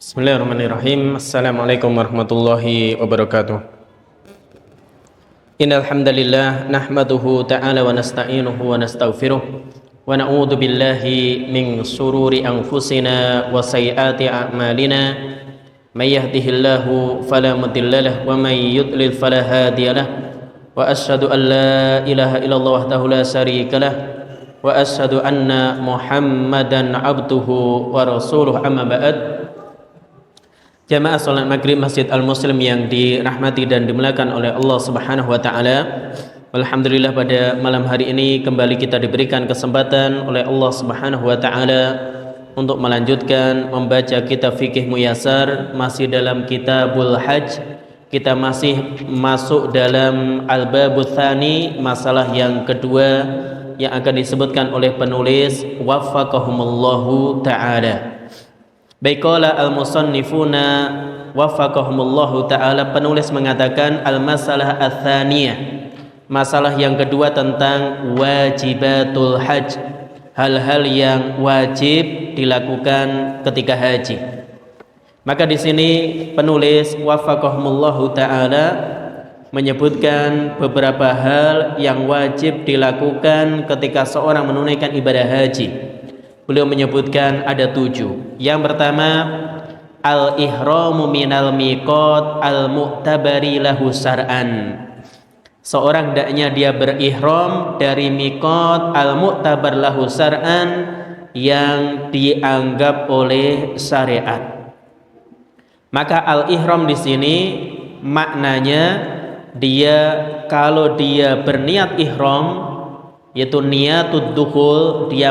Bismillahirrahmanirrahim. Assalamualaikum warahmatullahi wabarakatuh. Innal hamdalillah nahmaduhu ta'ala wa nasta'inuhu wa nastaghfiruh wa na'udzu billahi min shururi anfusina wa sayyiati a'malina. May yahdihillahu fala mudilla lahu wa may yudlil fala hadiya lahu. Wa asyhadu an la ilaha illallah wahdahu la syarika lahu wa asyhadu anna Muhammadan abduhu wa rasuluh, amma ba'd. Jamaah salat maghrib Masjid Al-Muslim yang dirahmati dan dimuliakan oleh Allah Subhanahu wa taala. Alhamdulillah, pada malam hari ini kembali kita diberikan kesempatan oleh Allah Subhanahu wa taala untuk melanjutkan membaca kitab fikih Muyassar, masih dalam Kitabul Hajj. Kita masih masuk dalam Al-Babut Tsani, masalah yang kedua yang akan disebutkan oleh penulis waffaqahumullahu taala. Baikala al-musannifuna waffaqahumullahu ta'ala, penulis mengatakan al-masalah ats-tsaniyah, masalah yang kedua tentang wajibatul hajj, hal-hal yang wajib dilakukan ketika haji. Maka di sini penulis waffaqahumullahu ta'ala menyebutkan beberapa hal yang wajib dilakukan ketika seorang menunaikan ibadah haji. Beliau menyebutkan ada 7. Yang pertama, al-ihramu minal miqat al-mu'tabari lahu syar'an. Seorang hendaknya dia berihram dari miqat al-mu'tabar lahu syar'an, yang dianggap oleh syariat. Maka al-ihram di sini maknanya kalau dia berniat ihram, yaitu niatud dukhul, dia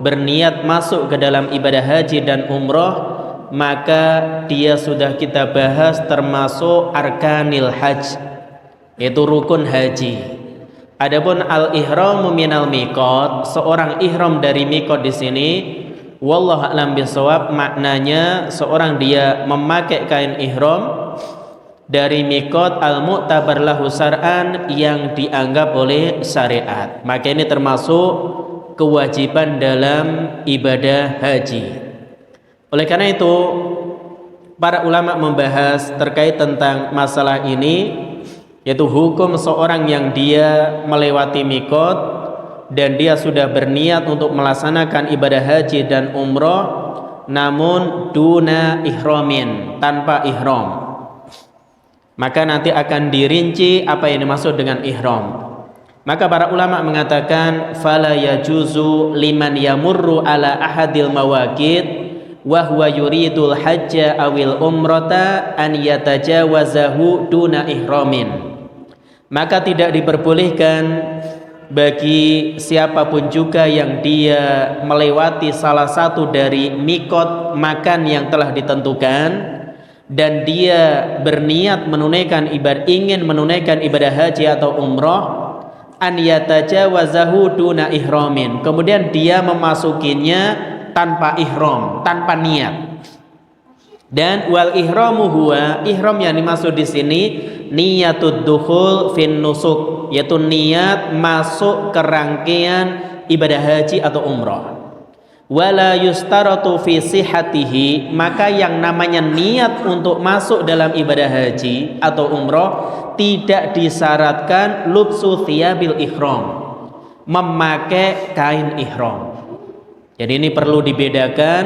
berniat masuk ke dalam ibadah haji dan umroh, maka dia sudah kita bahas termasuk arkanil hajj, yaitu rukun haji. Adapun al-ihramu minal miqat, seorang ihram dari miqat di sini, wallahu a'lam bishawab, maknanya seorang dia memakai kain ihram dari miqat al-mu'tabar lahu syar'an, yang dianggap oleh syariat. Maka ini termasuk kewajiban dalam ibadah haji. Oleh karena itu, para ulama membahas terkait tentang masalah ini, yaitu hukum seorang yang dia melewati miqat dan dia sudah berniat untuk melaksanakan ibadah haji dan umroh, namun duna ihramin, tanpa ihram. Maka nanti akan dirinci apa yang dimaksud dengan ihram. Maka para ulama mengatakan fala yajuzu liman yamurru ala ahadil mawaqit wa huwa yuridul hajja awil umrata an yatajawazahu duna ihramin. Maka tidak diperbolehkan bagi siapapun juga yang dia melewati salah satu dari miqat makan yang telah ditentukan, dan dia berniat ingin menunaikan ibadah haji atau umrah, an yatajawazahu duna ihramin, kemudian dia memasukinya tanpa ihram, tanpa niat. Dan wal ihramu huwa, ihram yang dimaksud di sini niyatud dukhul fin nusuk, yaitu niat masuk ke rangkaian ibadah haji atau umrah. Wala yustaratu fi sihhatihi, maka yang namanya niat untuk masuk dalam ibadah haji atau umrah tidak disyaratkan lubsu thiyabil ihram, memakai kain ihram. Jadi ini perlu dibedakan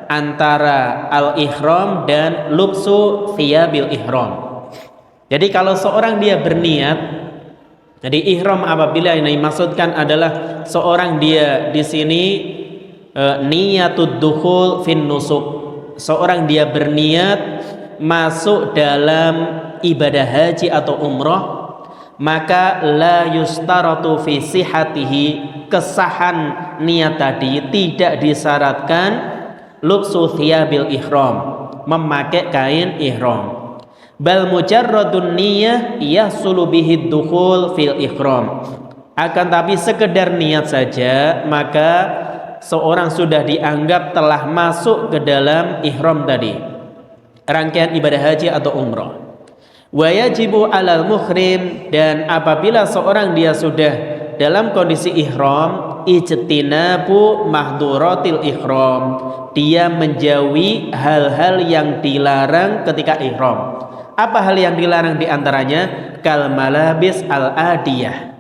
antara al-ihram dan lubsu thiyabil ihram. Jadi kalau seorang dia berniat, jadi ihram apabila yang dimaksudkan adalah seorang dia di sini niyatud dukhul fin nusuk, seorang dia berniat masuk dalam ibadah haji atau umrah, maka la yustaratu fi sihhatihi, kesahan niat tadi tidak disyaratkan lubsu thiyabil ihram, memakai kain ihram. Bal mujarradun niyyah yahsulu bihi dukhul fil ihram, akan tapi sekedar niat saja maka seorang sudah dianggap telah masuk ke dalam ihram tadi, rangkaian ibadah haji atau umrah. Wa yajibu alal muhrim, dan apabila seorang dia sudah dalam kondisi ihram, ijtinabu mahduratil ihram. Dia menjauhi hal-hal yang dilarang ketika ihram. Apa hal yang dilarang diantaranya? Kal malabis al adiyah.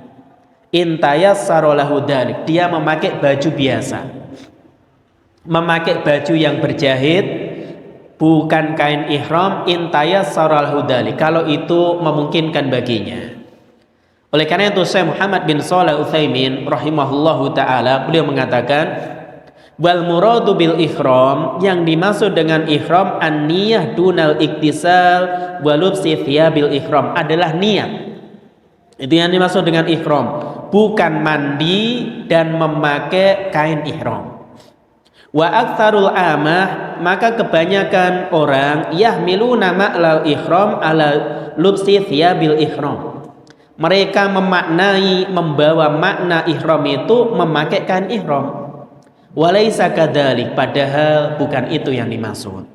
Intayassara lahu dzalik. Dia memakai baju biasa. Memakai baju yang berjahit, bukan kain ihram, intayassara lahu dzalik. Kalau itu memungkinkan baginya. Oleh karena itu Syekh Muhammad bin Shalih Al-Utsaimin rahimahullahu taala beliau mengatakan wal muradu bil ihram, yang dimaksud dengan ihram an-niyah dunal iktisal wa lubsi thiyabil ihram, adalah niat. Itu yang dimaksud dengan ihram, bukan mandi dan memakai kain ihram. Wa aktsarul amah, maka kebanyakan orang yahmiluna ma'lal ihram ala lubsi thiyabil ihram. Mereka memaknai, membawa makna ihram itu memakai kain ihram. Walaisa kadzalik, padahal bukan itu yang dimaksud.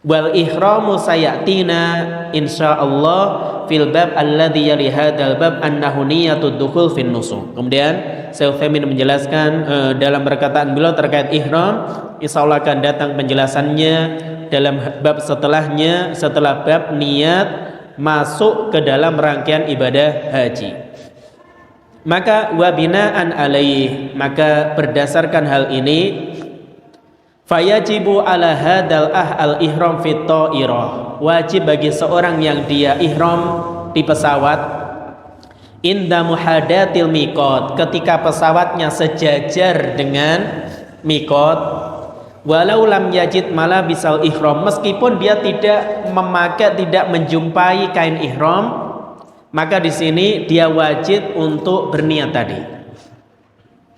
Wal ihramu sayatina insyaallah fil bab alladzi yali hadzal bab annahu niyatud dukhul fin nusuk. Kemudian Syekh Utsaimin menjelaskan dalam perkataan beliau terkait ihram, insyaallah akan datang penjelasannya dalam bab setelahnya, setelah bab niat masuk ke dalam rangkaian ibadah haji. Maka wabinaan alaih, maka berdasarkan hal ini fayajibu ala hadal al ihram fit ta'irah, wajib bagi seorang yang dia ihram di pesawat inda muhadatil miqat, ketika pesawatnya sejajar dengan miqat, walau lam yajid malabisal ihram, meskipun dia tidak memakai, tidak menjumpai kain ihram, maka di sini dia wajib untuk berniat tadi.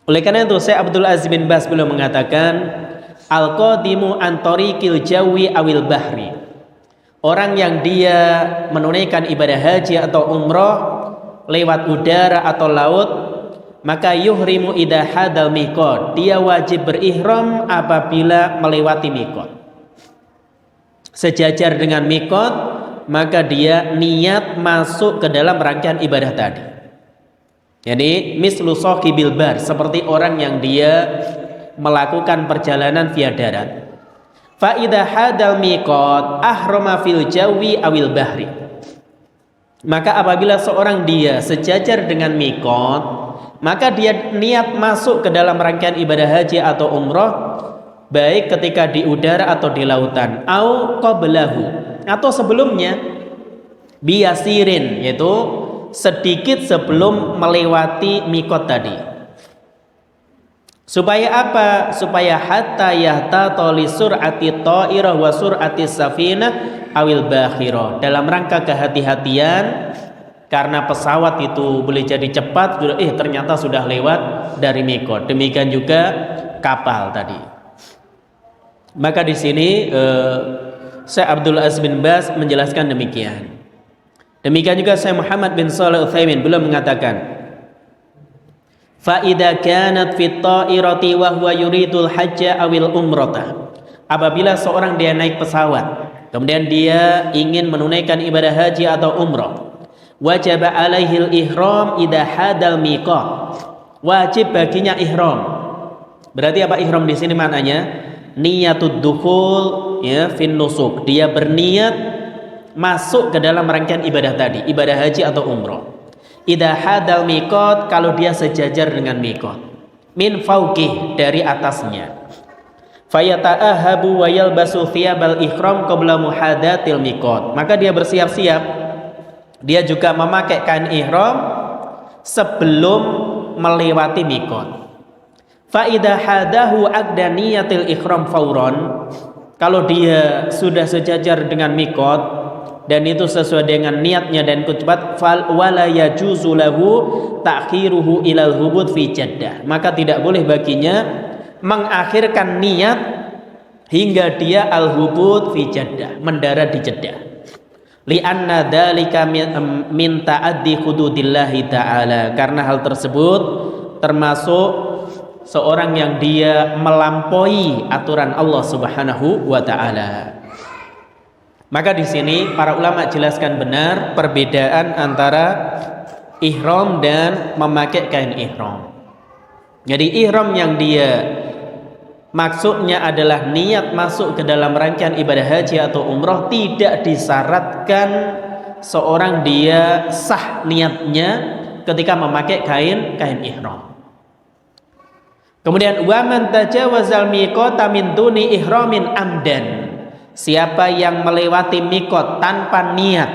Oleh karena itu Syekh Abdul Aziz bin Baz beliau mengatakan al-qadimu an tariqil jawi awil bahri, orang yang dia menunaikan ibadah haji atau umrah lewat udara atau laut, maka yuhrimu idza hadal miqat, dia wajib berihram apabila melewati miqat. Sejajar dengan miqat, maka dia niat masuk ke dalam rangkaian ibadah tadi. Jadi mislu sahibil bar, seperti orang yang dia melakukan perjalanan via darat. Fa idza hadal miqat ahrama fil jawi awil bahri, maka apabila seorang dia sejajar dengan miqat, maka dia niat masuk ke dalam rangkaian ibadah haji atau umrah, baik ketika di udara atau di lautan, au qablahu, atau sebelumnya, biyasirin, yaitu sedikit sebelum melewati miqat tadi. Supaya apa? Supaya hatta yahtata li sur'ati ta'irah wa sur'ati safinah awil bakhirah, dalam rangka kehati-hatian, karena pesawat itu boleh jadi cepat, ternyata sudah lewat dari miqat. Demikian juga kapal tadi. Maka di sini Syekh Abdul Aziz bin Baz menjelaskan demikian. Demikian juga Syekh Muhammad bin Shalih Al-Utsaimin beliau mengatakan, fa idza kanat fit ta'irati wa huwa yuridul hajja awil umrata, apabila seorang dia naik pesawat kemudian dia ingin menunaikan ibadah haji atau umrah, wajib alaihil ihram idza hadal miqat, wajib baginya ihram. Berarti apa ihram di sini maknanya? Niyatud dukhul ya fin nusuk, dia berniat masuk ke dalam rangkaian ibadah tadi, ibadah haji atau umrah. Idza hadal miqat, kalau dia sejajar dengan miqat, min fauqih, dari atasnya. Fayata'ahabu wa yalbasu thiyabal ihram qabla muhadatil miqat, maka dia bersiap-siap, dia juga memakai kain ihram sebelum melewati miqat. Fa idza hadahu aqdaniyatil ihram fauron, kalau dia sudah sejajar dengan miqat dan itu sesuai dengan niatnya dan cepat, fal wala yajuzu lahu ta'khiruhu ilal hubud fi Jeddah, maka tidak boleh baginya mengakhirkan niat hingga dia al-hubud fi Jeddah, mendarat di Jeddah. Li'anna dzalika min ta'addi hududillahi ta'ala, karena hal tersebut termasuk seorang yang dia melampaui aturan Allah Subhanahu wa taala. Maka di sini para ulama jelaskan benar perbedaan antara ihram dan memakai kain ihram. Jadi ihram yang dia maksudnya adalah niat masuk ke dalam rangkaian ibadah haji atau umroh, tidak disyaratkan seorang dia sah niatnya ketika memakai kain ihram. Kemudian wa man tajawazal miqata min duni ihramin amdan, siapa yang melewati miqat tanpa niat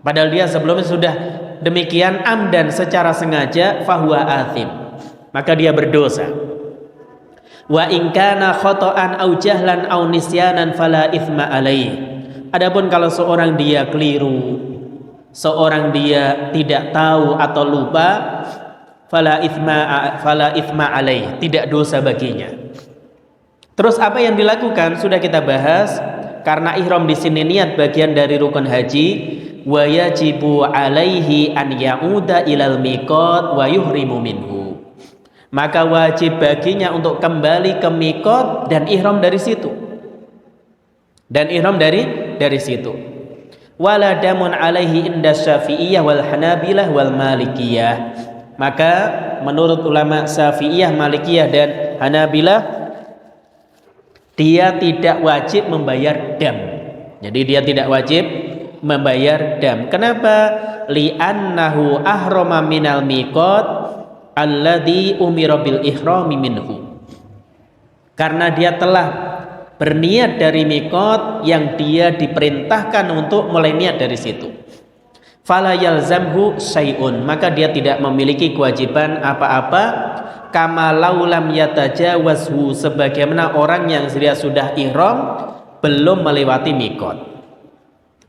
padahal dia sebelumnya sudah demikian amdan secara sengaja, fahuwa athim, maka dia berdosa. Wa in kana khata'an au jahlan au nisyanan fala itsma alaih. Adapun kalau seorang dia keliru, seorang dia tidak tahu atau lupa, fala itsma alaih, tidak dosa baginya. Terus apa yang dilakukan sudah kita bahas, karena ihram di sini niat bagian dari rukun haji, wa yajibu alaihi an ya'uda ilal miqat wa yuhrimu minhu. Maka wajib baginya untuk kembali ke miqat dan ihram dari situ. Dan ihram dari situ. Wala damun alaihi inda Syafi'iyah wal Hanabilah wal Malikiyah. Maka menurut ulama Syafi'iyah, Malikiyah dan Hanabilah, dia tidak wajib membayar dam. Jadi dia tidak wajib membayar dam. Kenapa? Li'annahu ahrama minal miqat alladhi umira bil ihrami minhu. Karena dia telah berniat dari miqat yang dia diperintahkan untuk mulai niat dari situ. Fala yalzamhu syai'un, maka dia tidak memiliki kewajiban apa-apa, kama laulam yatajawazhu, sebagaimana orang yang dia sudah ihram belum melewati miqat.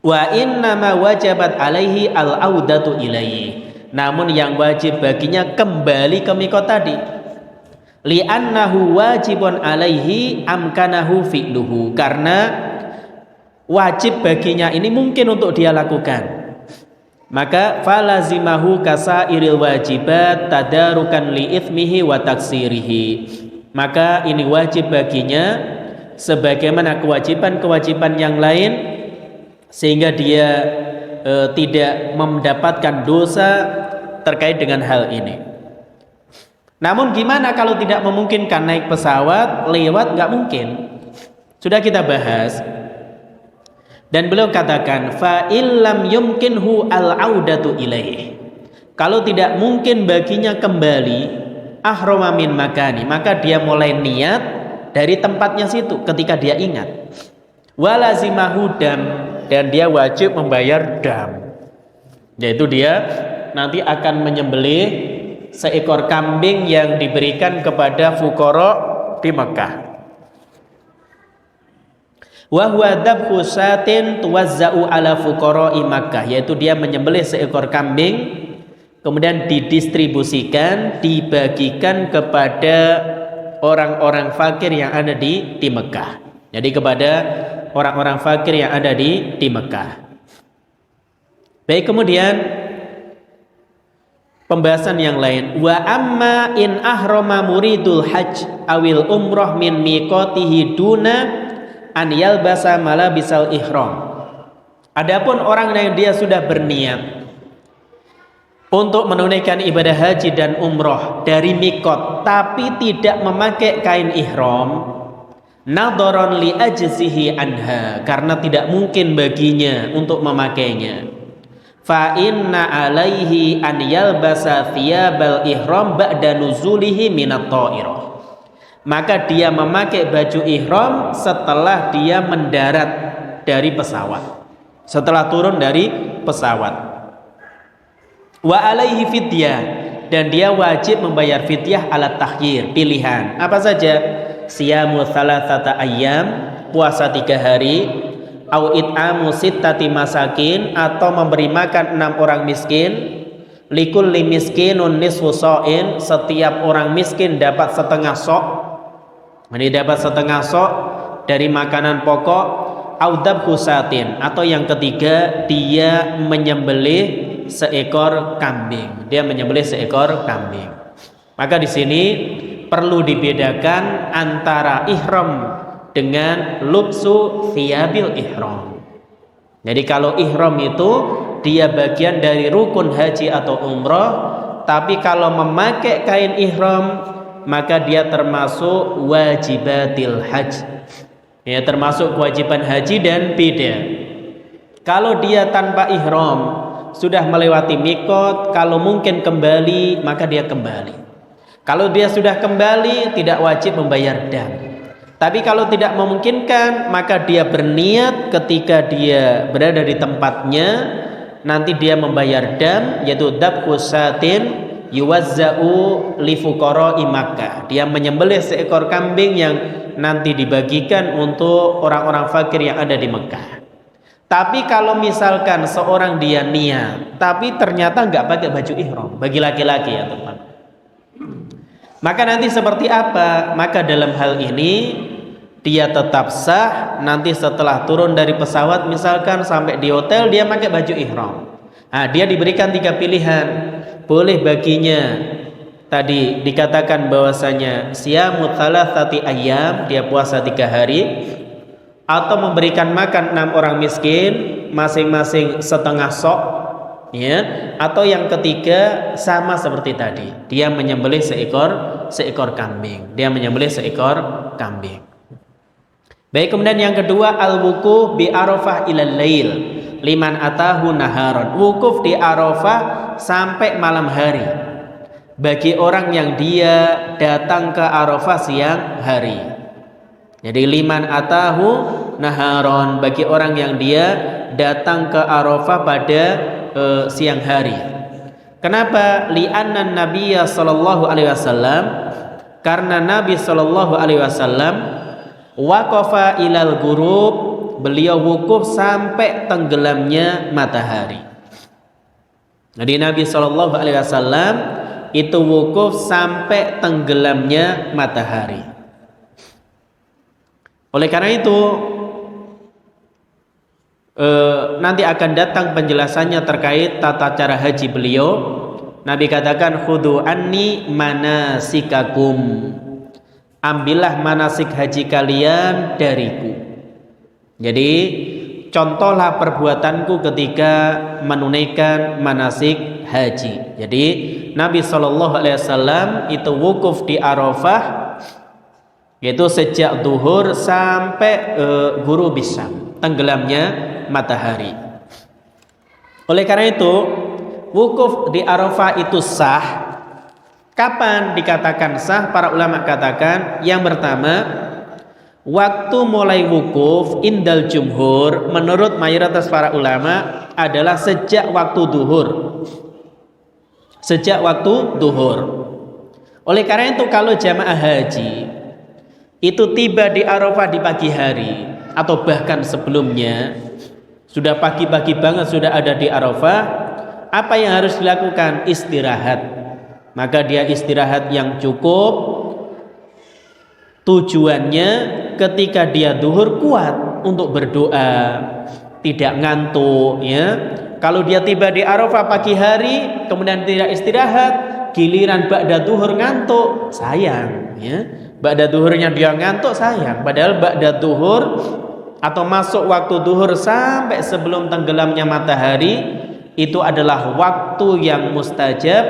Wa innama wajabat alaihi al-audatu ilaihi, namun yang wajib baginya kembali ke miqat tadi. Li'annahu wajibun alaihi amkanahu fi'luhu, karena wajib baginya ini mungkin untuk dia lakukan. Maka falazimahu kasairil wajibat tadarukan li ithmihi wa taksirihi, maka ini wajib baginya sebagaimana kewajiban-kewajiban yang lain, sehingga dia tidak mendapatkan dosa terkait dengan hal ini. Namun gimana kalau tidak memungkinkan naik pesawat, lewat nggak mungkin, sudah kita bahas. Dan beliau katakan fa illam yumkinhu al-audatu ilaih, kalau tidak mungkin baginya kembali, ahrama min makani, maka dia mulai niat dari tempatnya situ ketika dia ingat. Walazimahu dam, dan dia wajib membayar dam, yaitu dia nanti akan menyembelih seekor kambing yang diberikan kepada fuqara di Mekah. Wa huwa dzabhu satin tuwazza'u ala fuqara'i Makkah, yaitu dia menyembelih seekor kambing kemudian didistribusikan, dibagikan kepada orang-orang fakir yang ada di Mekah. Jadi kepada orang-orang fakir yang ada di Mekah. Baik, kemudian pembahasan yang lain, wa amma in ahrama muridul hajj awil umrah min miqatihi duna an yalbasa malabisal ihram. Adapun orang yang dia sudah berniat untuk menunaikan ibadah haji dan umroh dari miqat tapi tidak memakai kain ihram, nadharon li ajzihi anha, karena tidak mungkin baginya untuk memakainya, fa inna alaihi an yalbasa thiyabal ihram ba'da nuzulihi minat ta'irah, maka dia memakai baju ihram setelah dia mendarat dari pesawat, setelah turun dari pesawat. Wa alaihi fidyah, dan dia wajib membayar fidyah ala tahyir, pilihan. Apa saja? Siyamu thalathata ayyam, puasa 3 hari, au it'amu sittati masakin, atau memberi makan 6 orang miskin, likulli miskinun nisfu sha'in, setiap orang miskin dapat setengah sok. Ini dapat setengah sok dari makanan pokok, audab husatin, atau yang ketiga dia menyembelih seekor kambing. Dia menyembelih seekor kambing. Maka di sini perlu dibedakan antara ihram dengan lubsu thiyabil ihram. Jadi kalau ihram itu dia bagian dari rukun haji atau umrah, tapi kalau memakai kain ihram maka dia termasuk wajibatil haji. Ya, termasuk kewajiban haji dan beda. Kalau dia tanpa ihram sudah melewati mikot, kalau mungkin kembali maka dia kembali. Kalau dia sudah kembali tidak wajib membayar dam. Tapi kalau tidak memungkinkan maka dia berniat ketika dia berada di tempatnya, nanti dia membayar dam, yaitu dabhu satin yuwazza'u li fuqara'i Makkah. Dia menyembelih seekor kambing yang nanti dibagikan untuk orang-orang fakir yang ada di Mekah. Tapi kalau misalkan seorang dia niat tapi ternyata nggak pakai baju ihram, bagi laki-laki ya teman, maka nanti seperti apa? Maka dalam hal ini dia tetap sah. Nanti setelah turun dari pesawat misalkan sampai di hotel dia pakai baju ihram. Nah, dia diberikan 3 pilihan. Boleh baginya tadi dikatakan bahwasanya siyamu thalathati ayyam, dia puasa 3 hari, atau memberikan makan 6 orang miskin masing-masing setengah sok, ya, atau yang ketiga sama seperti tadi, dia menyembelih seekor kambing. Dia menyembelih seekor kambing. Baik, kemudian yang kedua al-wuquf bi Arafah ilal lail liman atahu naharon. Wukuf di Arafah sampai malam hari bagi orang yang dia datang ke Arafah siang hari. Jadi liman atahu naharon, bagi orang yang dia datang ke Arafah pada siang hari. Kenapa? Li'anna Nabiyya sallallahu alaihi wasallam, karena Nabi sallallahu alaihi wasallam waqafa ilal ghurub, beliau wukuf sampai tenggelamnya matahari. Jadi Nabi sallallahu alaihi wasallam itu wukuf sampai tenggelamnya matahari. Oleh karena itu nanti akan datang penjelasannya terkait tata cara haji beliau. Nabi katakan khudhu anni manasikakum, ambillah manasik haji kalian dariku. Jadi contohlah perbuatanku ketika menunaikan manasik haji. Jadi Nabi SAW itu wukuf di Arafah, yaitu sejak duhur sampai ghurub syam, tenggelamnya matahari. Oleh karena itu wukuf di Arafah itu sah. Kapan dikatakan sah? Para ulama katakan yang pertama, waktu mulai wukuf indal jumhur, menurut mayoritas para ulama adalah sejak waktu duhur. Sejak waktu duhur. Oleh karena itu kalau jamaah haji itu tiba di Arafah di pagi hari atau bahkan sebelumnya, sudah pagi-pagi banget sudah ada di Arafah, apa yang harus dilakukan? Istirahat. Maka dia istirahat yang cukup. Tujuannya ketika dia duhur kuat untuk berdoa, tidak ngantuk, ya. Kalau dia tiba di Arafah pagi hari kemudian tidak istirahat, giliran ba'da duhur ngantuk, sayang, ya. Ba'da duhurnya dia ngantuk, sayang. Padahal ba'da duhur atau masuk waktu duhur sampai sebelum tenggelamnya matahari itu adalah waktu yang mustajab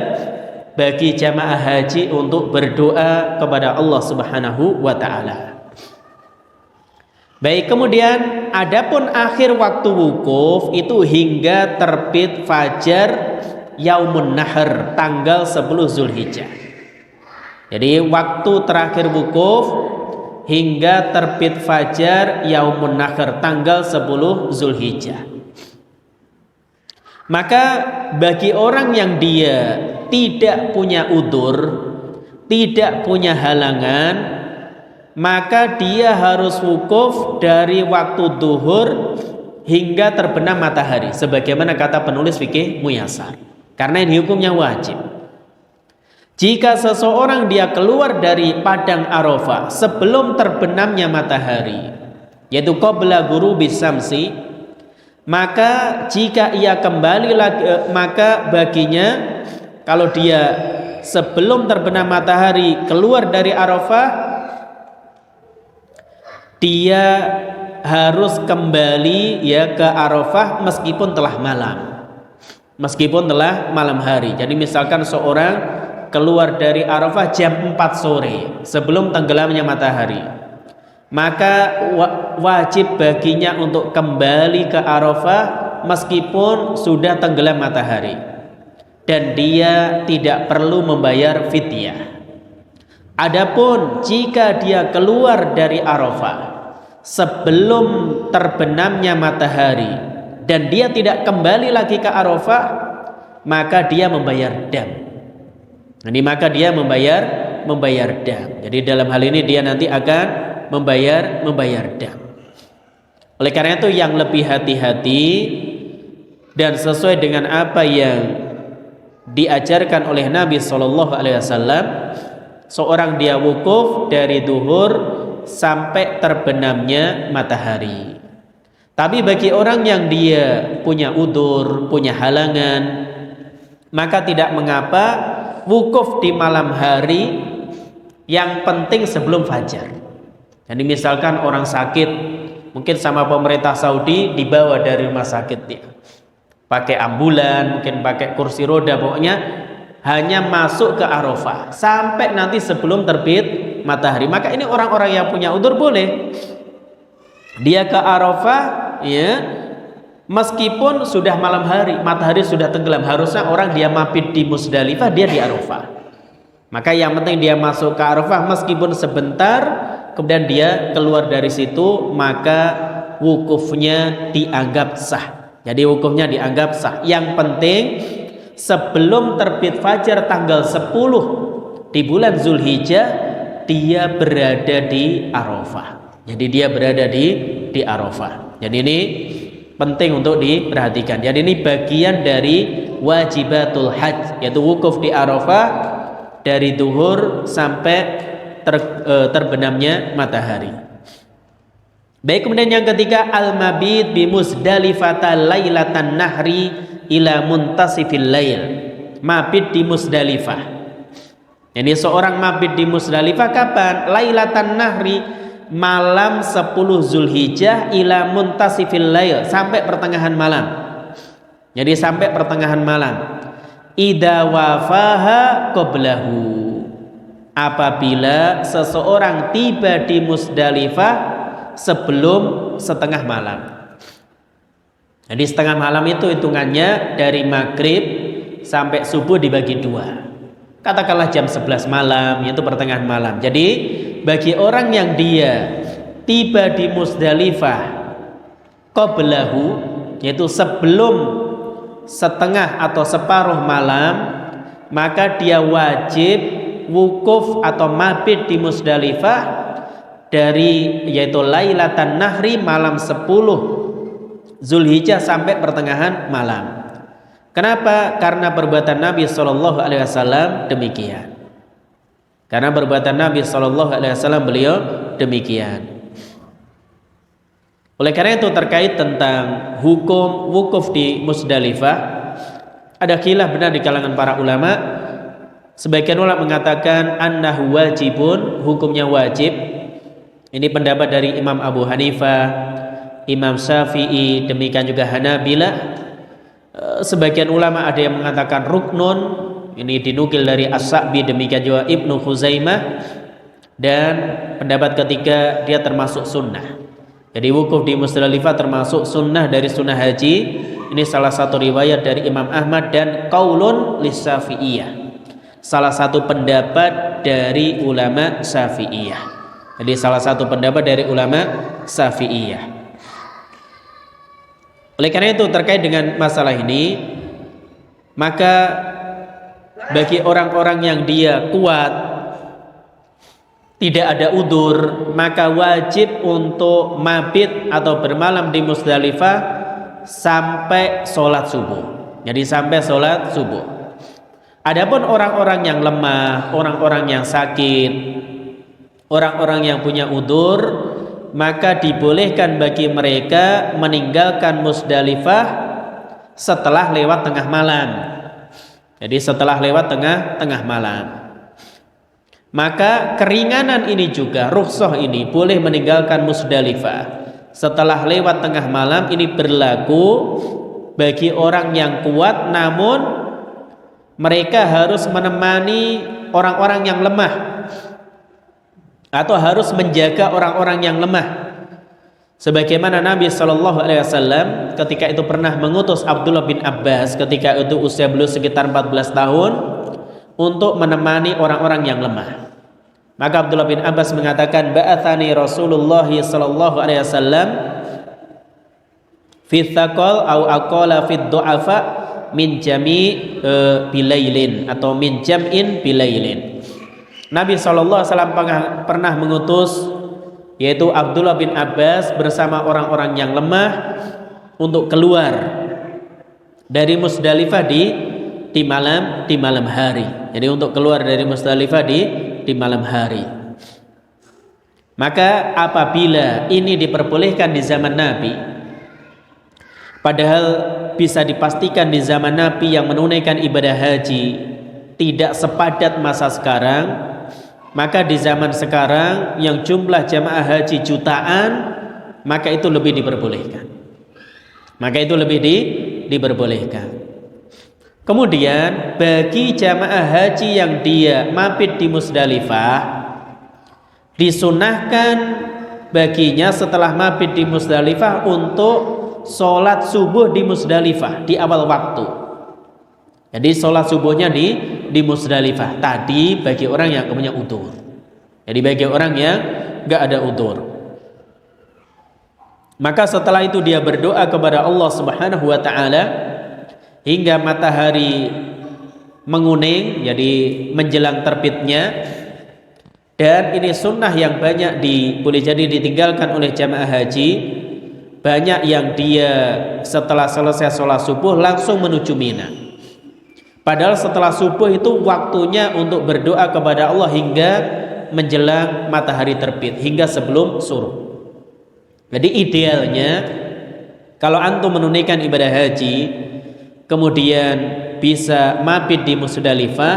bagi jamaah haji untuk berdoa kepada Allah Subhanahu wa taala. Baik, kemudian adapun akhir waktu wukuf itu hingga terbit fajar Yaumun Nahr, tanggal 10 Zulhijjah. Jadi waktu terakhir wukuf hingga terbit fajar Yaumun Nahr, tanggal 10 Zulhijjah. Maka bagi orang yang dia tidak punya udzur, tidak punya halangan, maka dia harus wukuf dari waktu duhur hingga terbenam matahari, sebagaimana kata penulis fikih Muyassar, karena ini hukumnya wajib. Jika seseorang dia keluar dari padang Arafah sebelum terbenamnya matahari, yaitu qabla ghurubi syamsi, maka jika ia kembali lagi, maka baginya kalau dia sebelum terbenam matahari keluar dari Arafah, dia harus kembali ya ke Arafah meskipun telah malam. Meskipun telah malam hari. Jadi misalkan seorang keluar dari Arafah jam 4 sore sebelum tenggelamnya matahari, maka wajib baginya untuk kembali ke Arafah meskipun sudah tenggelam matahari, dan dia tidak perlu membayar fidyah. Adapun jika dia keluar dari Arafah sebelum terbenamnya matahari dan dia tidak kembali lagi ke Arafah, maka dia membayar dam. Jadi maka dia membayar dam. Jadi dalam hal ini dia nanti akan membayar dam. Oleh karena itu yang lebih hati-hati dan sesuai dengan apa yang diajarkan oleh Nabi SAW, seorang dia wukuf dari duhur sampai terbenamnya matahari. Tapi bagi orang yang dia punya udzur, punya halangan, maka tidak mengapa wukuf di malam hari, yang penting sebelum fajar. Jadi misalkan orang sakit, mungkin sama pemerintah Saudi dibawa dari rumah sakit dia, pakai ambulan, mungkin pakai kursi roda, pokoknya hanya masuk ke Arafah sampai nanti sebelum terbit matahari. Maka ini orang-orang yang punya udzur boleh dia ke Arafah, ya, meskipun sudah malam hari, matahari sudah tenggelam. Harusnya orang dia mabit di Musdalifah, dia di Arafah. Maka yang penting dia masuk ke Arafah meskipun sebentar, kemudian dia keluar dari situ, maka wukufnya dianggap sah. Jadi wukufnya dianggap sah. Yang penting sebelum terbit fajar tanggal 10 di bulan Zulhijjah dia berada di Arafah. Jadi dia berada di Arafah. Jadi ini penting untuk diperhatikan. Jadi ini bagian dari wajibatul hajj, yaitu wukuf di Arafah dari duhur sampai terbenamnya matahari. Baik, kemudian yang ketiga, al-mabit bi Musdalifata lailatan nahri ila muntasifil lail. Mabit di Musdalifah. Jadi seorang mabit di Musdalifah kapan? Lailatan nahri, malam 10 Zulhijjah, ila muntasifil lail, sampai pertengahan malam. Jadi sampai pertengahan malam. Idza wafaha qablahu, apabila seseorang tiba di Musdalifah sebelum setengah malam. Jadi setengah malam itu hitungannya dari maghrib sampai subuh dibagi dua. Katakanlah jam 11 malam, yaitu pertengahan malam. Jadi bagi orang yang dia tiba di Musdalifah qablahu, yaitu sebelum setengah atau separuh malam, maka dia wajib wukuf atau mabit di Musdalifah dari, yaitu lailatan nahri, malam 10 Zulhijjah sampai pertengahan malam. Kenapa? Karena perbuatan Nabi SAW demikian. Karena perbuatan Nabi SAW beliau demikian. Oleh karena itu terkait tentang hukum wukuf di Musdalifah, ada khilaf benar di kalangan para ulama. Sebagian ulama mengatakan annahu wajibun, hukumnya wajib. Ini pendapat dari Imam Abu Hanifah, Imam Syafi'i, demikian juga Hanabilah. Sebagian ulama ada yang mengatakan ruknun, ini dinukil dari As-Sa'bi, demikian juga Ibnu Khuzaimah. Dan pendapat ketiga, dia termasuk sunnah. Jadi wukuf di Musdalifah termasuk sunnah dari sunnah haji. Ini salah satu riwayat dari Imam Ahmad dan qaulun lis-Syafi'iyah, salah satu pendapat dari ulama Syafi'iyah. Jadi salah satu pendapat dari ulama Syafi'iyah. Oleh karena itu terkait dengan masalah ini, maka bagi orang-orang yang dia kuat, tidak ada udzur, maka wajib untuk mabit atau bermalam di Musdalifah sampai sholat subuh. Jadi sampai sholat subuh. Adapun orang-orang yang lemah, orang-orang yang sakit, orang-orang yang punya udzur, maka dibolehkan bagi mereka meninggalkan Musdalifah setelah lewat tengah malam. Jadi setelah lewat tengah malam. Maka keringanan ini juga, rukhsah ini, boleh meninggalkan Musdalifah setelah lewat tengah malam, ini berlaku bagi orang yang kuat namun mereka harus menemani orang-orang yang lemah atau harus menjaga orang-orang yang lemah. Sebagaimana Nabi SAW ketika itu pernah mengutus Abdullah bin Abbas ketika itu usia beliau sekitar 14 tahun untuk menemani orang-orang yang lemah. Maka Abdullah bin Abbas mengatakan, ba'athani Rasulullah SAW fi thaqal au aqala fi du'afa min jami bilailin atau min jam'in bilailin. Nabi SAW pernah mengutus yaitu Abdullah bin Abbas bersama orang-orang yang lemah untuk keluar dari Musdalifah di malam hari. Jadi untuk keluar dari Musdalifah di malam hari. Maka apabila ini diperbolehkan di zaman Nabi, padahal bisa dipastikan di zaman Nabi yang menunaikan ibadah haji tidak sepadat masa sekarang, maka di zaman sekarang yang jumlah jamaah haji jutaan, maka itu lebih diperbolehkan. Maka itu lebih diperbolehkan. Kemudian bagi jamaah haji yang dia mabit di Musdalifah, disunahkan baginya setelah mabit di Musdalifah untuk sholat subuh di Musdalifah di awal waktu. Jadi sholat subuhnya di Musdalifah tadi bagi orang yang punya udzur. Jadi bagi orang yang nggak ada udzur, maka setelah itu dia berdoa kepada Allah Subhanahu wa taala hingga matahari menguning, jadi menjelang terbitnya. Dan ini sunnah yang banyak boleh jadi ditinggalkan oleh jamaah haji. Banyak yang dia setelah selesai sholat subuh langsung menuju Mina. Padahal setelah subuh itu waktunya untuk berdoa kepada Allah hingga menjelang matahari terbit, hingga sebelum suruh. Jadi idealnya kalau antum menunaikan ibadah haji kemudian bisa mabit di Musdalifah,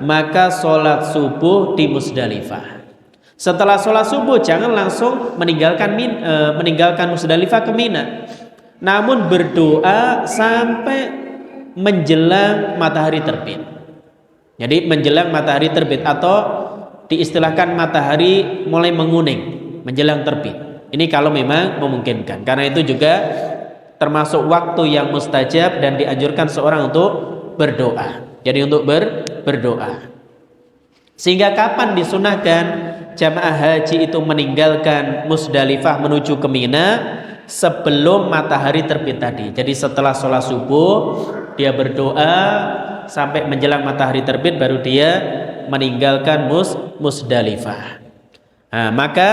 maka sholat subuh di Musdalifah. Setelah sholat subuh jangan langsung meninggalkan Musdalifah ke Mina, namun berdoa sampai menjelang matahari terbit. Jadi menjelang matahari terbit atau diistilahkan matahari mulai menguning menjelang terbit. Ini kalau memang memungkinkan. Karena itu juga termasuk waktu yang mustajab dan dianjurkan seorang untuk berdoa. Jadi untuk berdoa. Sehingga kapan disunahkan jamaah haji itu meninggalkan Musdalifah menuju ke Mina? Sebelum matahari terbit tadi. Jadi setelah sholat subuh dia berdoa sampai menjelang matahari terbit, baru dia meninggalkan Musdalifah. Nah, maka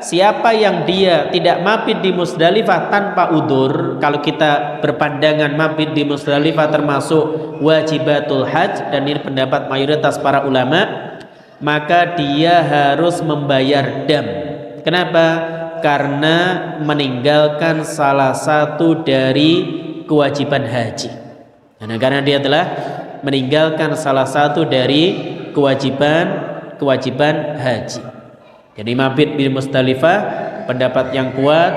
siapa yang dia tidak mabit di Musdalifah tanpa udzur, kalau kita berpandangan mabit di Musdalifah termasuk wajibatul hajj, dan ini pendapat mayoritas para ulama, maka dia harus membayar dam. Kenapa? Karena meninggalkan salah satu dari kewajiban haji. Karena dia telah meninggalkan salah satu dari kewajiban haji. Jadi mabit di Musdalifah, pendapat yang kuat,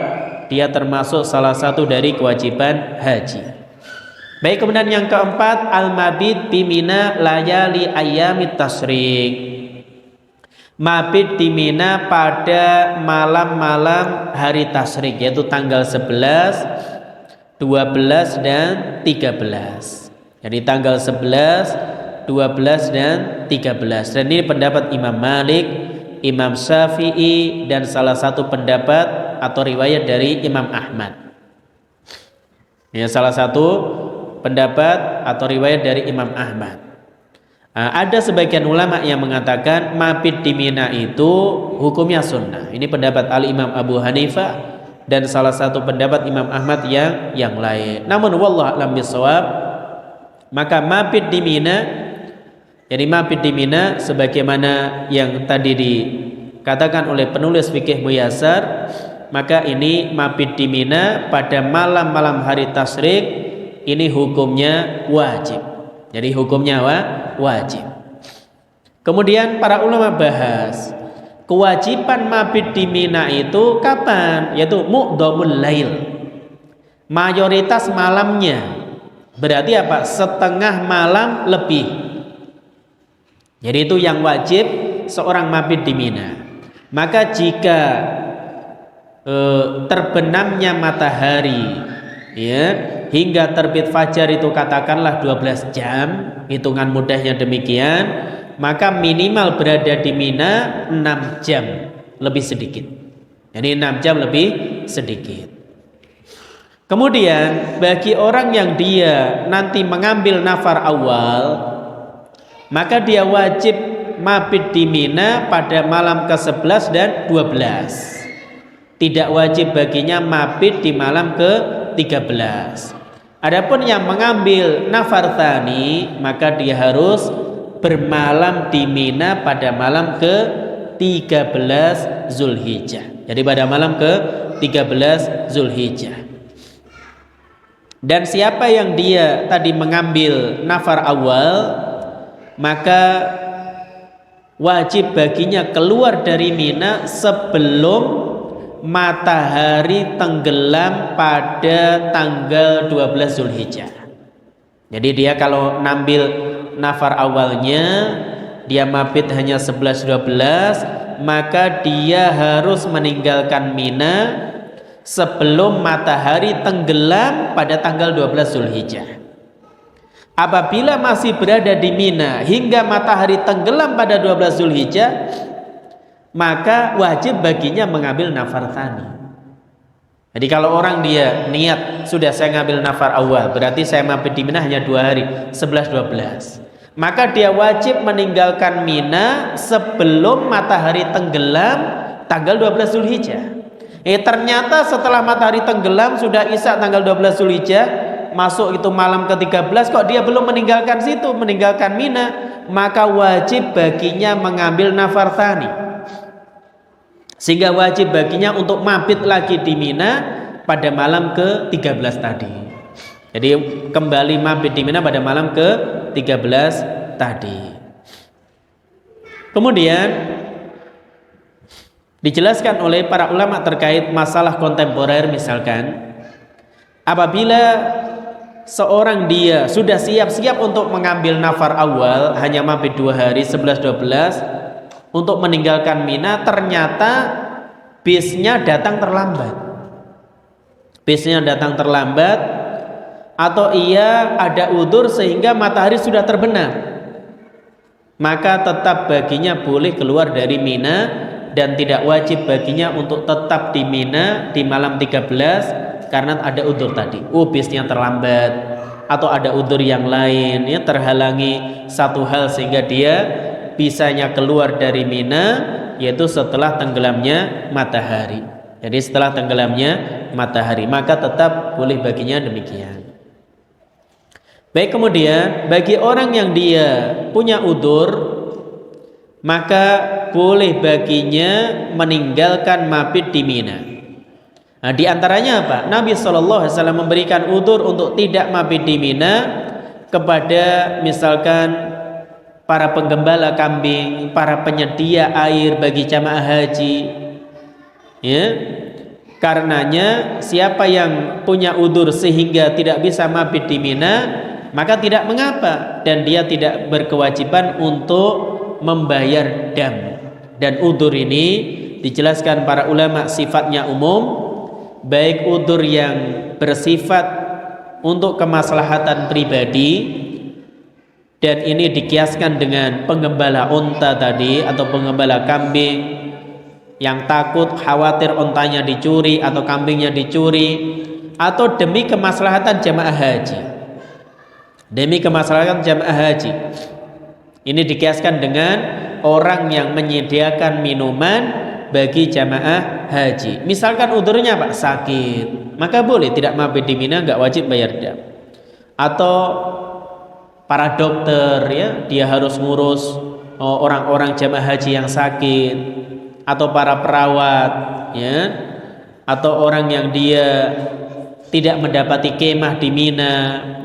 dia termasuk salah satu dari kewajiban haji. Baik, kemudian yang keempat, al-mabit bi Mina layali ayyamit tasyrik. Mabit di Mina pada malam-malam hari tasyrik, yaitu tanggal 11, 12 dan 13. Jadi tanggal 11, 12 dan 13. Dan ini pendapat Imam Malik, Imam Syafi'i, dan salah satu pendapat atau riwayat dari Imam Ahmad. Ya, salah satu pendapat atau riwayat dari Imam Ahmad. Ada sebagian ulama yang mengatakan mabit di Mina itu hukumnya sunnah. Ini pendapat Al-Imam Abu Hanifah dan salah satu pendapat Imam Ahmad yang lain. Namun wallahu a'lam bishawab, maka mabit di Mina, jadi mabit di Mina sebagaimana yang tadi dikatakan oleh penulis fikih Muyassar, maka ini mabit di Mina pada malam-malam hari tasyrik, ini hukumnya wajib. Jadi hukumnya wajib. Kemudian para ulama bahas kewajiban mabit di Mina itu kapan? Yaitu mu'dhamul lail, mayoritas malamnya. Berarti apa? Setengah malam lebih. Jadi itu yang wajib seorang mabit di Mina. Maka jika terbenamnya matahari ya hingga terbit fajar itu katakanlah 12 jam, hitungan mudahnya demikian, maka minimal berada di Mina 6 jam lebih sedikit. Jadi 6 jam lebih sedikit. Kemudian bagi orang yang dia nanti mengambil nafar awal, maka dia wajib mabit di Mina pada malam ke-11 dan 12. Tidak wajib baginya mabit di malam ke-13. Adapun yang mengambil nafar tsani, maka dia harus bermalam di Mina pada malam ke-13 Zulhijjah. Jadi pada malam ke-13 Zulhijjah. Dan siapa yang dia tadi mengambil nafar awal, maka wajib baginya keluar dari Mina sebelum matahari tenggelam pada tanggal 12 Zulhijjah. Jadi dia kalau ngambil nafar awalnya, dia mabit hanya 11-12, maka dia harus meninggalkan Mina sebelum matahari tenggelam pada tanggal 12 Zulhijjah. Apabila masih berada di Mina hingga matahari tenggelam pada 12 Zulhijjah, maka wajib baginya mengambil nafar tsani. Jadi kalau orang dia niat sudah saya ngambil nafar awal, berarti saya mabit di Mina hanya 2 hari, 11-12. Maka dia wajib meninggalkan Mina sebelum matahari tenggelam tanggal 12 Zulhijjah. Ternyata setelah matahari tenggelam sudah Isya tanggal 12 Zulhijjah, masuk itu malam ke-13, kok dia belum meninggalkan situ, meninggalkan Mina, maka wajib baginya mengambil nafar tsani. Sehingga wajib baginya untuk mabit lagi di Mina pada malam ke-13 tadi. Jadi kembali mabit di Mina pada malam ke-13 tadi. Kemudian dijelaskan oleh para ulama terkait masalah kontemporer, misalkan apabila seorang dia sudah siap-siap untuk mengambil nafar awal, hanya mabit 2 hari, 11-12, untuk meninggalkan Mina, ternyata bisnya datang terlambat. Bisnya datang terlambat, atau ia ada udzur sehingga matahari sudah terbenam, maka tetap baginya boleh keluar dari Mina dan tidak wajib baginya untuk tetap di Mina di malam 13 karena ada udzur tadi. Bisnya terlambat atau ada udzur yang lain, ya, terhalangi satu hal sehingga dia bisanya keluar dari Mina, yaitu setelah tenggelamnya matahari. Jadi setelah tenggelamnya matahari, maka tetap boleh baginya demikian. Baik, kemudian bagi orang yang dia punya udzur, maka boleh baginya meninggalkan mabit di Mina. Nah, di antaranya apa? Nabi SAW memberikan udzur untuk tidak mabit di Mina kepada misalkan para penggembala kambing, para penyedia air bagi jamaah haji, ya. Karenanya siapa yang punya udzur sehingga tidak bisa mabit di Mina, maka tidak mengapa dan dia tidak berkewajiban untuk membayar dam. Dan udzur ini dijelaskan para ulama sifatnya umum, baik udzur yang bersifat untuk kemaslahatan pribadi, dan ini dikiaskan dengan penggembala unta tadi atau penggembala kambing yang takut khawatir untanya dicuri atau kambingnya dicuri, atau demi kemaslahatan jamaah haji. Demi kemaslahatan jamaah haji. Ini dikiaskan dengan orang yang menyediakan minuman bagi jamaah haji. Misalkan udzurnya Pak sakit, maka boleh tidak mabit di Mina, nggak wajib bayar dam. Atau para dokter, ya, dia harus ngurus orang-orang jamaah haji yang sakit, atau para perawat, ya, atau orang yang dia tidak mendapati kemah di Mina,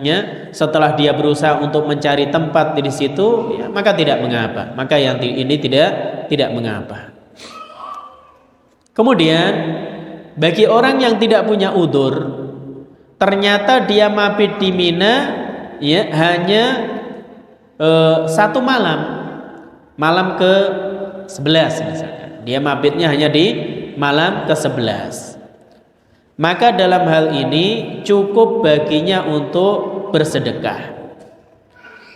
ya, setelah dia berusaha untuk mencari tempat di situ, ya, maka tidak mengapa. Maka yang ini tidak mengapa. Kemudian bagi orang yang tidak punya udzur, ternyata dia mabit di Mina ya hanya satu malam ke 11 misalkan. Dia mabitnya hanya di malam ke 11. Maka dalam hal ini cukup baginya untuk bersedekah.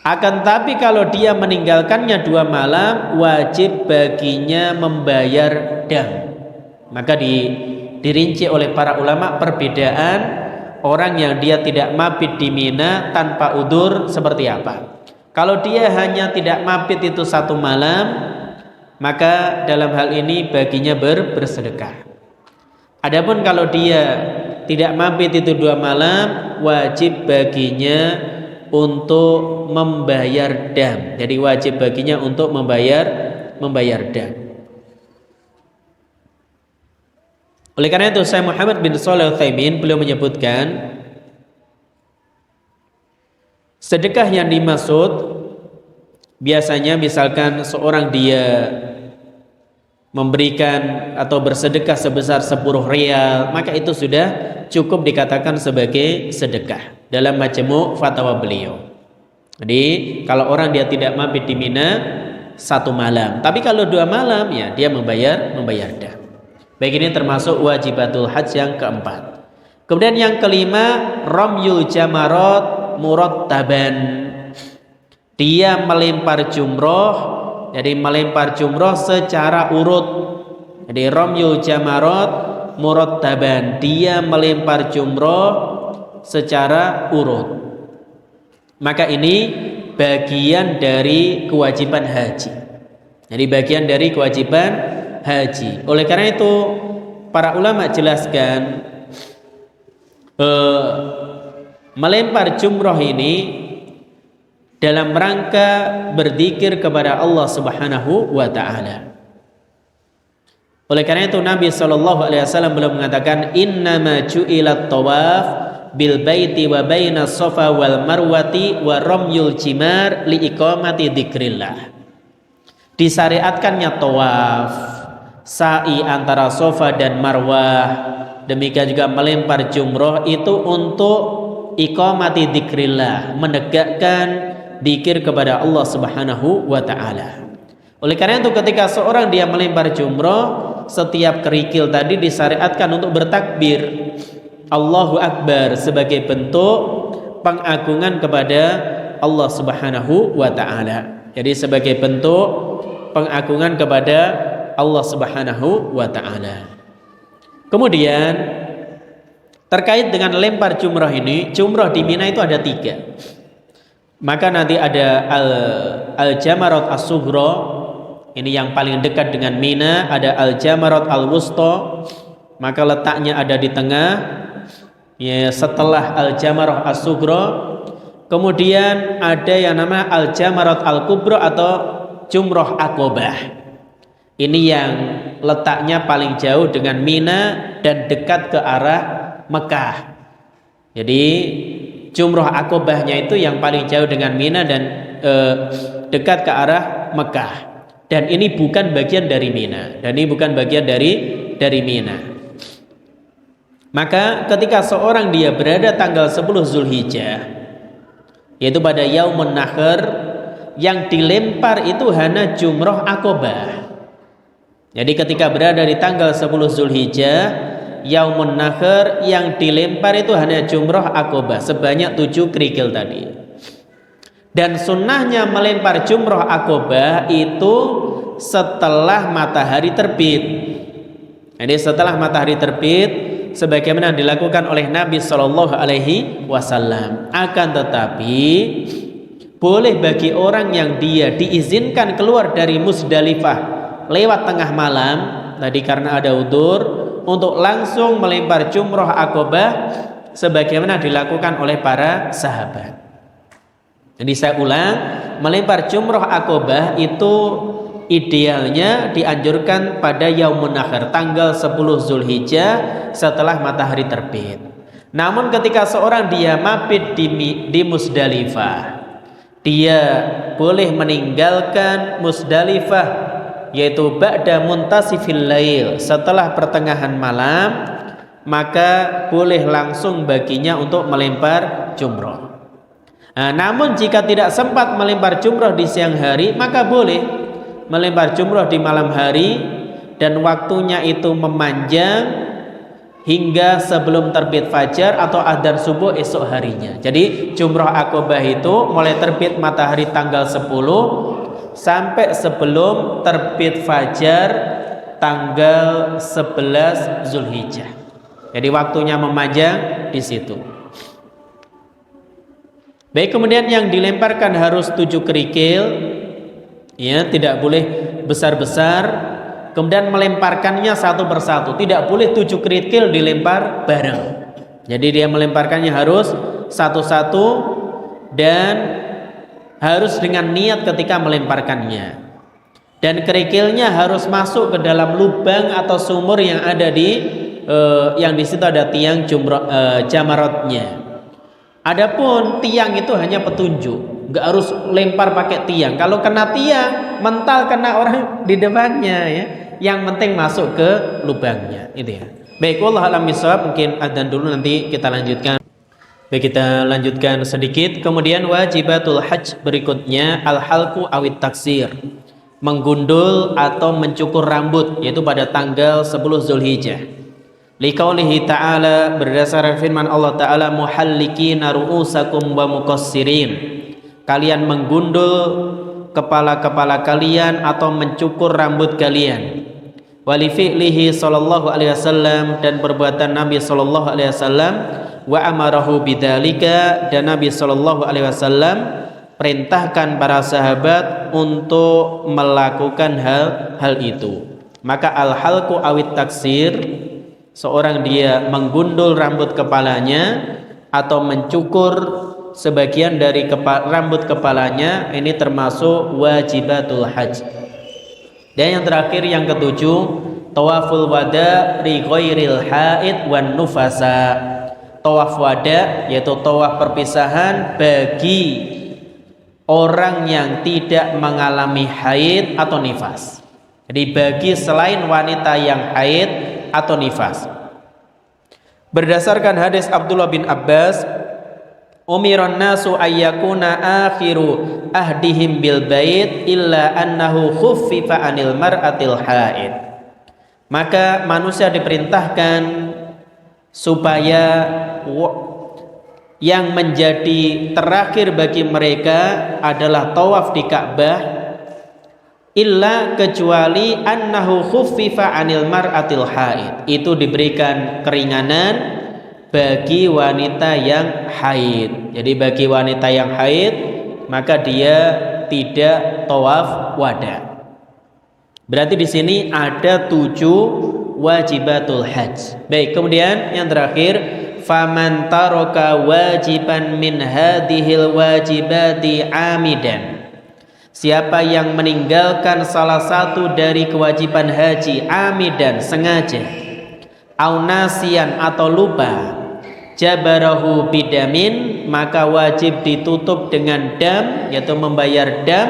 Akan tapi kalau dia meninggalkannya 2 malam, wajib baginya membayar dam. Maka dirinci oleh para ulama perbedaan orang yang dia tidak mabit di Mina tanpa udzur seperti apa. Kalau dia hanya tidak mabit itu 1 malam, maka dalam hal ini baginya bersedekah. Adapun kalau dia tidak mabit itu 2 malam, wajib baginya untuk membayar dam. Jadi wajib baginya untuk membayar dam. Oleh karena itu Syekh Muhammad bin Shalih Al-Utsaimin beliau menyebutkan sedekah yang dimaksud biasanya misalkan seorang dia memberikan atau bersedekah sebesar 10 rial, maka itu sudah cukup dikatakan sebagai sedekah dalam Majmu' Fatwa beliau. Jadi kalau orang dia tidak mabit di Mina 1 malam, tapi kalau 2 malam ya dia membayar dam. Baik, ini termasuk wajibatul hajj yang keempat. Kemudian yang kelima, ramyul jamarat murattaban. Dia melempar jumroh, jadi melempar jumroh secara urut. Jadi ramyul jamarat murattaban, dia melempar jumroh secara urut. Maka ini bagian dari kewajiban haji. Jadi bagian dari kewajiban haji. Oleh karena itu para ulama jelaskan melempar jumroh ini dalam rangka berzikir kepada Allah Subhanahu wa taala. Oleh karena itu Nabi SAW belum mengatakan innama ju'ilat tawaf bil baiti wa baina safa wal marwati wa ramyul jimar li iqamati dzikrillah. Disyariatkannya tawaf, sa'i antara Safa dan Marwah, demikian juga melempar jumroh itu untuk iqamati dzikrillah, menegakkan dzikir kepada Allah Subhanahu wa taala. Oleh karena itu ketika seorang dia melempar jumroh, setiap kerikil tadi disyariatkan untuk bertakbir Allahu Akbar sebagai bentuk pengagungan kepada Allah Subhanahu wa taala. Jadi sebagai bentuk pengagungan kepada Allah Subhanahu wa taala. Kemudian terkait dengan lempar jumrah ini, jumrah di Mina itu ada 3. Maka nanti ada al-jamarat as-sughra, ini yang paling dekat dengan Mina, ada al-jamarat al-wusta, maka letaknya ada di tengah, ya, setelah al-jamarah as-sughra. Kemudian ada yang namanya al-jamarat al-kubra atau jumrah Aqobah. Ini yang letaknya paling jauh dengan Mina dan dekat ke arah Mekah. Jadi jumrah Aqobahnya itu yang paling jauh dengan Mina dan dekat ke arah Mekah. Dan ini bukan bagian dari Mina. Dan ini bukan bagian dari Mina. Maka ketika seorang dia berada tanggal 10 Zulhijjah, yaitu pada Yaumun Nahr, yang dilempar itu hanya jumrah Aqobah. Jadi ketika berada di tanggal 10 Zulhijjah, Yaumun Nahr, yang dilempar itu hanya jumrah Aqobah sebanyak 7 kerikil tadi. Dan sunnahnya melempar jumrah Aqobah itu setelah matahari terbit. Jadi setelah matahari terbit, sebagaimana dilakukan oleh Nabi Shallallahu Alaihi Wasallam. Akan tetapi boleh bagi orang yang dia diizinkan keluar dari Musdalifah lewat tengah malam tadi karena ada udzur, untuk langsung melempar jumrah Aqobah sebagaimana dilakukan oleh para sahabat. Jadi saya ulang, melempar jumrah Aqobah itu idealnya dianjurkan pada Yaumun Nahr tanggal 10 Zulhijjah setelah matahari terbit. Namun ketika seorang dia mabit di Musdalifah, dia boleh meninggalkan Musdalifah yaitu ba'da muntasifil lail, setelah pertengahan malam, maka boleh langsung baginya untuk melempar jumrah. Namun jika tidak sempat melempar jumroh di siang hari, maka boleh melempar jumroh di malam hari, dan waktunya itu memanjang hingga sebelum terbit fajar atau adzan subuh esok harinya. Jadi jumroh akobah itu mulai terbit matahari tanggal 10 sampai sebelum terbit fajar tanggal 11 Zulhijjah. Jadi waktunya memanjang di situ. Baik, kemudian yang dilemparkan harus 7 kerikil, ya, tidak boleh besar-besar. Kemudian melemparkannya satu persatu, tidak boleh 7 kerikil dilempar bareng. Jadi dia melemparkannya harus satu-satu dan harus dengan niat ketika melemparkannya. Dan kerikilnya harus masuk ke dalam lubang atau sumur yang ada yang di situ ada tiang jamarotnya. Adapun tiang itu hanya petunjuk, nggak harus lempar pakai tiang. Kalau kena tiang, mental kena orang di depannya, ya. Yang penting masuk ke lubangnya, itu ya. Baik, wallahu a'lam bishawab. Mungkin adzan dulu, nanti kita lanjutkan. Baik, kita lanjutkan sedikit. Kemudian wajibatul hajj berikutnya al-halqu awit taksir, menggundul atau mencukur rambut, yaitu pada tanggal 10 Zulhijjah. Liqaulihi ta'ala, berdasarkan firman Allah Ta'ala, muhallikina ru'usakum wa muqassirin, kalian menggundul kepala-kepala kalian atau mencukur rambut kalian. Wali fi'lihi sallallahu alaihi wasallam, dan perbuatan Nabi sallallahu alaihi wasallam, wa amarahu bidzalika, dan Nabi sallallahu alaihi wasallam perintahkan para sahabat untuk melakukan hal itu. Maka al-halqu awit taksir, seorang dia menggundul rambut kepalanya atau mencukur sebagian dari rambut kepalanya, ini termasuk wajibatul hajj. Dan yang terakhir, yang ketujuh, tawaful wada li ghairil haid wan nufasa. Tawaf wada yaitu tawaf perpisahan bagi orang yang tidak mengalami haid atau nifas. Jadi bagi selain wanita yang haid atau nifas. Berdasarkan hadis Abdullah bin Abbas, umiran nasu ayyakuna akhiru ahdihim bil bait illa annahu khuffifa anil mar'atil haid. Maka manusia diperintahkan supaya yang menjadi terakhir bagi mereka adalah tawaf di Ka'bah, illa kecuali annahu khuffifa anil mar'atil haid, itu diberikan keringanan bagi wanita yang haid. Jadi bagi wanita yang haid maka dia tidak tawaf wada. Berarti di sini ada 7 wajibatul hajj. Baik, kemudian yang terakhir, faman taraka wajiban min hadhil wajibati amidan. Siapa yang meninggalkan salah satu dari kewajiban haji amidan, sengaja, au nasian atau lupa, jabarahu bidamin, maka wajib ditutup dengan dam, yaitu membayar dam,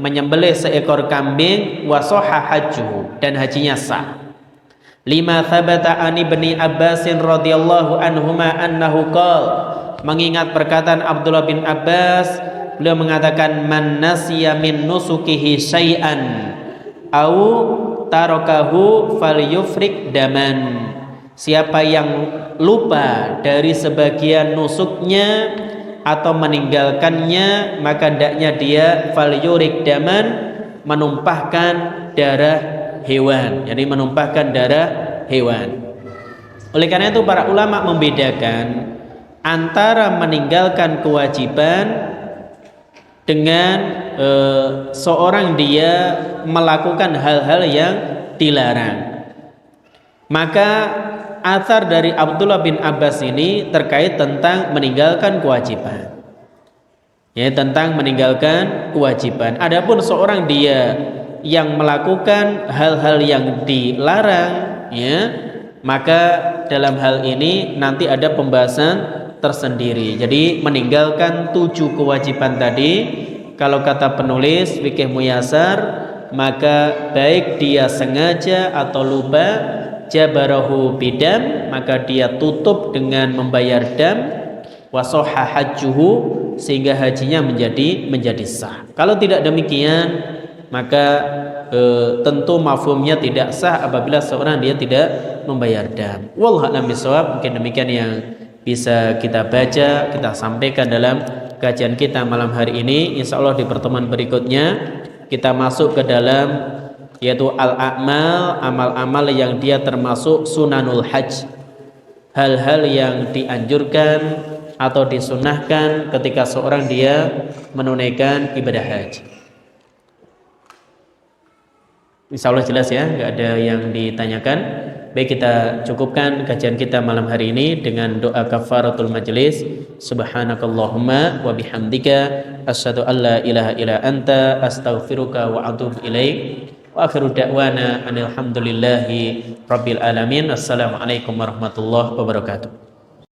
menyembelih seekor kambing, wa sahha hajjuhu, dan hajinya sah. Lima thabata an ibni Abbasin radhiyallahu anhuma annahu qala, mengingat perkataan Abdullah bin Abbas, beliau mengatakan, man nasiya min nusukihi syai'an au tarakahu falyufrik daman. Siapa yang lupa dari sebagian nusuknya atau meninggalkannya, maka hendaknya dia falyurik daman, menumpahkan darah hewan. Jadi menumpahkan darah hewan. Oleh karena itu para ulama membedakan antara meninggalkan kewajiban dengan seorang dia melakukan hal-hal yang dilarang. Maka athar dari Abdullah bin Abbas ini terkait tentang meninggalkan kewajiban, ya, tentang meninggalkan kewajiban. Adapun seorang dia yang melakukan hal-hal yang dilarang, ya, maka dalam hal ini nanti ada pembahasan tersendiri. Jadi meninggalkan 7 kewajiban tadi, kalau kata penulis fikih muyasar, maka baik dia sengaja atau lupa, jabarahu bidam, maka dia tutup dengan membayar dam, wa sahha hajjuhu, sehingga hajinya menjadi sah. Kalau tidak demikian, maka tentu mafhumnya tidak sah apabila seorang dia tidak membayar dam. Wallahu a'lam bishawab. Mungkin demikian yang bisa kita baca, kita sampaikan dalam kajian kita malam hari ini. Insyaallah di pertemuan berikutnya kita masuk ke dalam yaitu al-a'mal, amal-amal yang dia termasuk sunanul hajj, hal-hal yang dianjurkan atau disunahkan ketika seorang dia menunaikan ibadah haji. Insyaallah jelas ya, nggak ada yang ditanyakan. Baik, kita cukupkan kajian kita malam hari ini dengan doa kafaratul majlis. Subhanakallahumma wa bihamdika asyhadu an la ilaha illa anta astaghfiruka wa atubu ilaik. Wa akhiru da'wana alhamdulillahi rabbil alamin. Assalamualaikum warahmatullahi wabarakatuh.